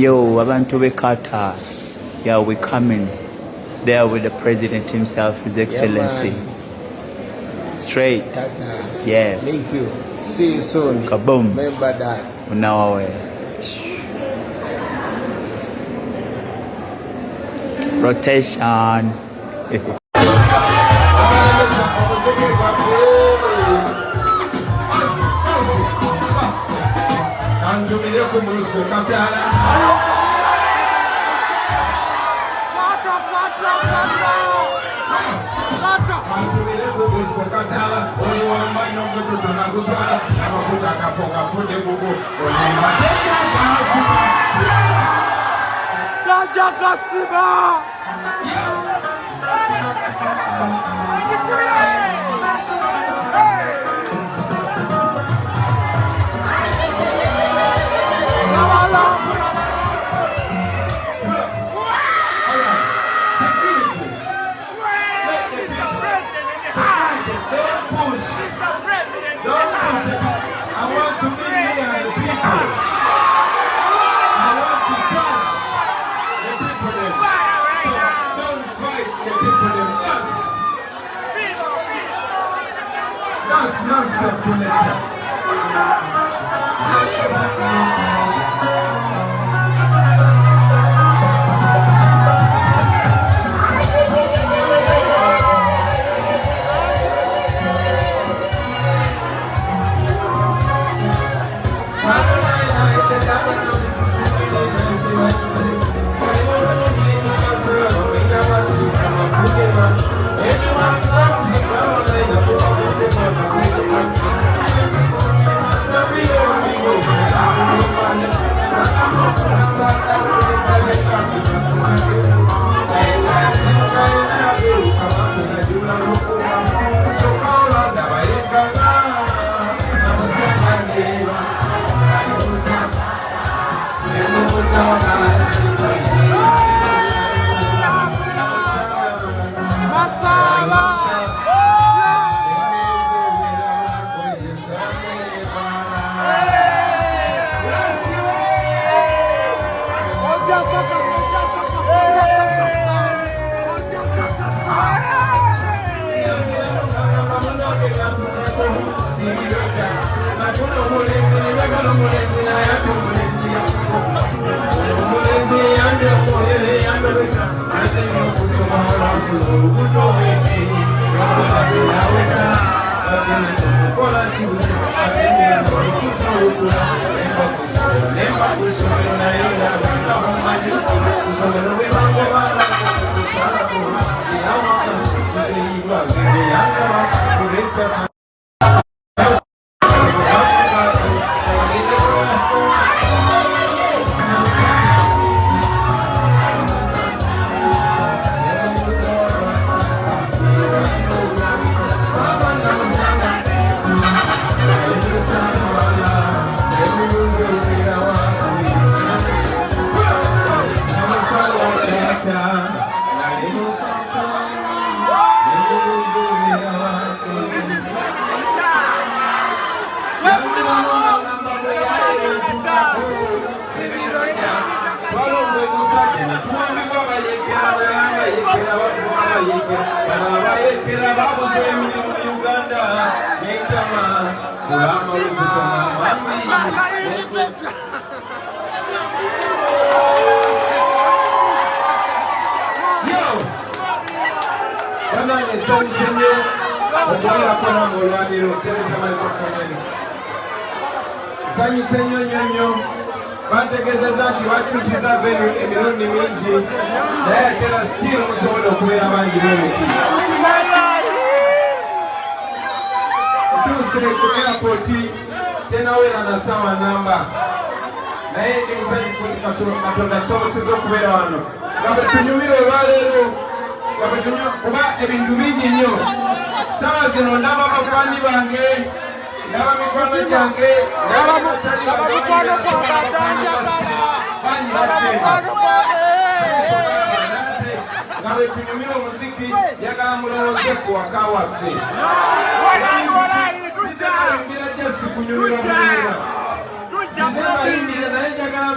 Yo, abantu be Qatar. Yeah, we coming there with the president himself, His Excellency. Straight. Qatar. Yeah. Thank you. See you soon. Kaboom. Remember that. Now, rotation.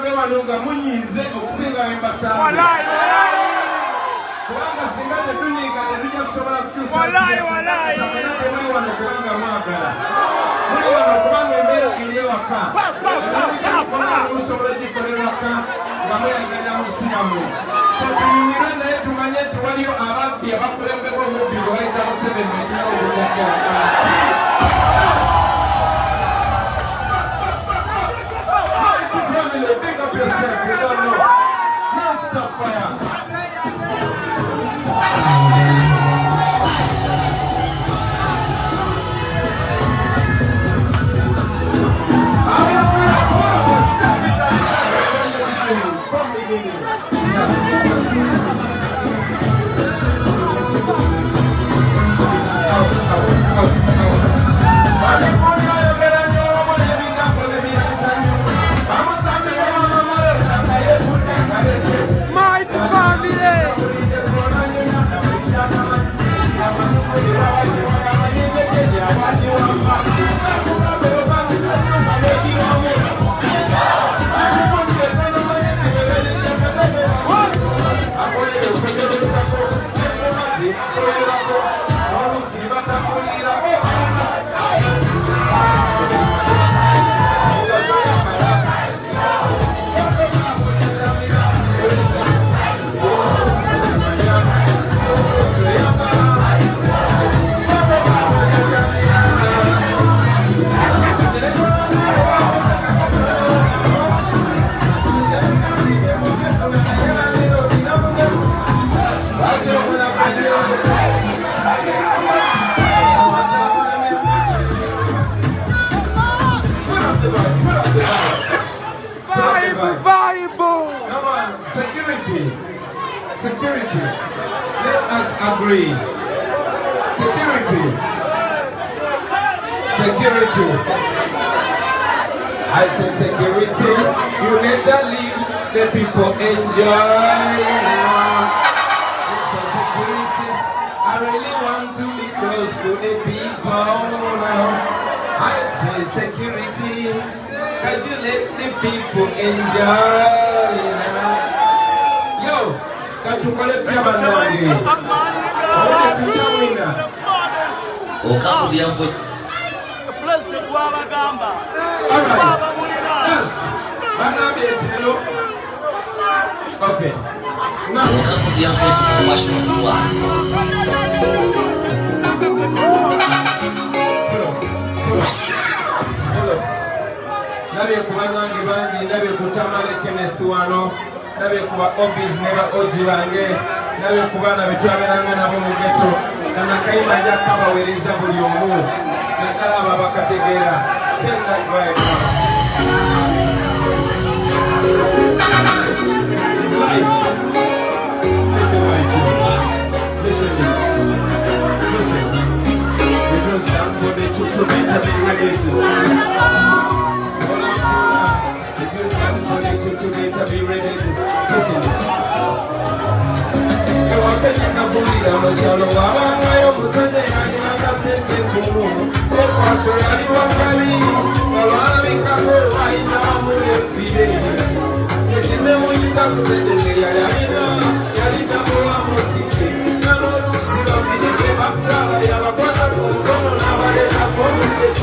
mwage wanonga munyize okusinga embasanga. Kubanga singa tetunyiga tetujja kusobola kukyusa temuli wano kubanga mwagala. Muli wano kubanga embeera eri ewaka. Musobola gikola ewaka nga mweyagalira mu nsi yammwe. So tunyumire naye tumanye nti waliyo ababbi abakulembeko omubbi gwe bayita Museveni etulina obunyakyaaki. Big up yourself, you don't know. Non-stop fire. From beginning. Security. Let us agree. Security. I say security. You better leave the people enjoy now. Mr. Security. I really want to be close to the people now. I say security. Can you let the people enjoy now? Yo. Nabe kuba obis neba oji bange nabe kubana bitwaberanga nabo mu ghetto kana kayima ja kabawereza buli omu nakala baba kategera send that vibe it's like listen my children listen because some for the truth to be ready to be ready to listen this. You want to take a bullet on the channel. I'm going to put the hand in the center. The pastor, you want to be. Well, I'm going to go right now. I'm going to feed it. You should never use a present. You're the one who's sitting. I'm not losing up in the game. I'm sorry. I'm going to go. Come on, I'm going to go. I'm going to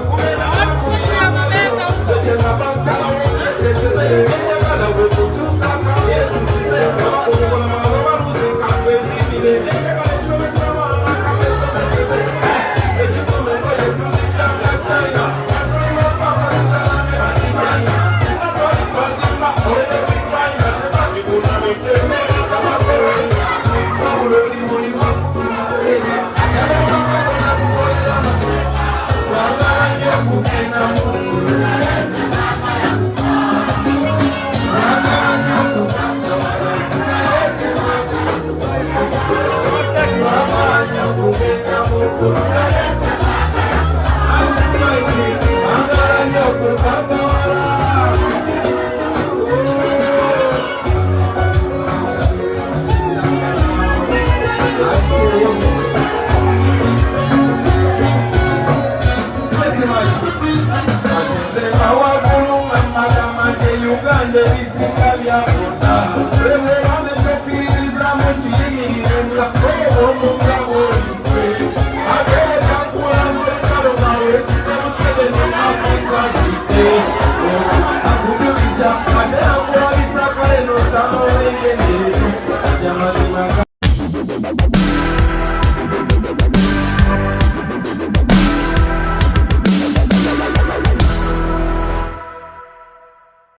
Come ebisinga byako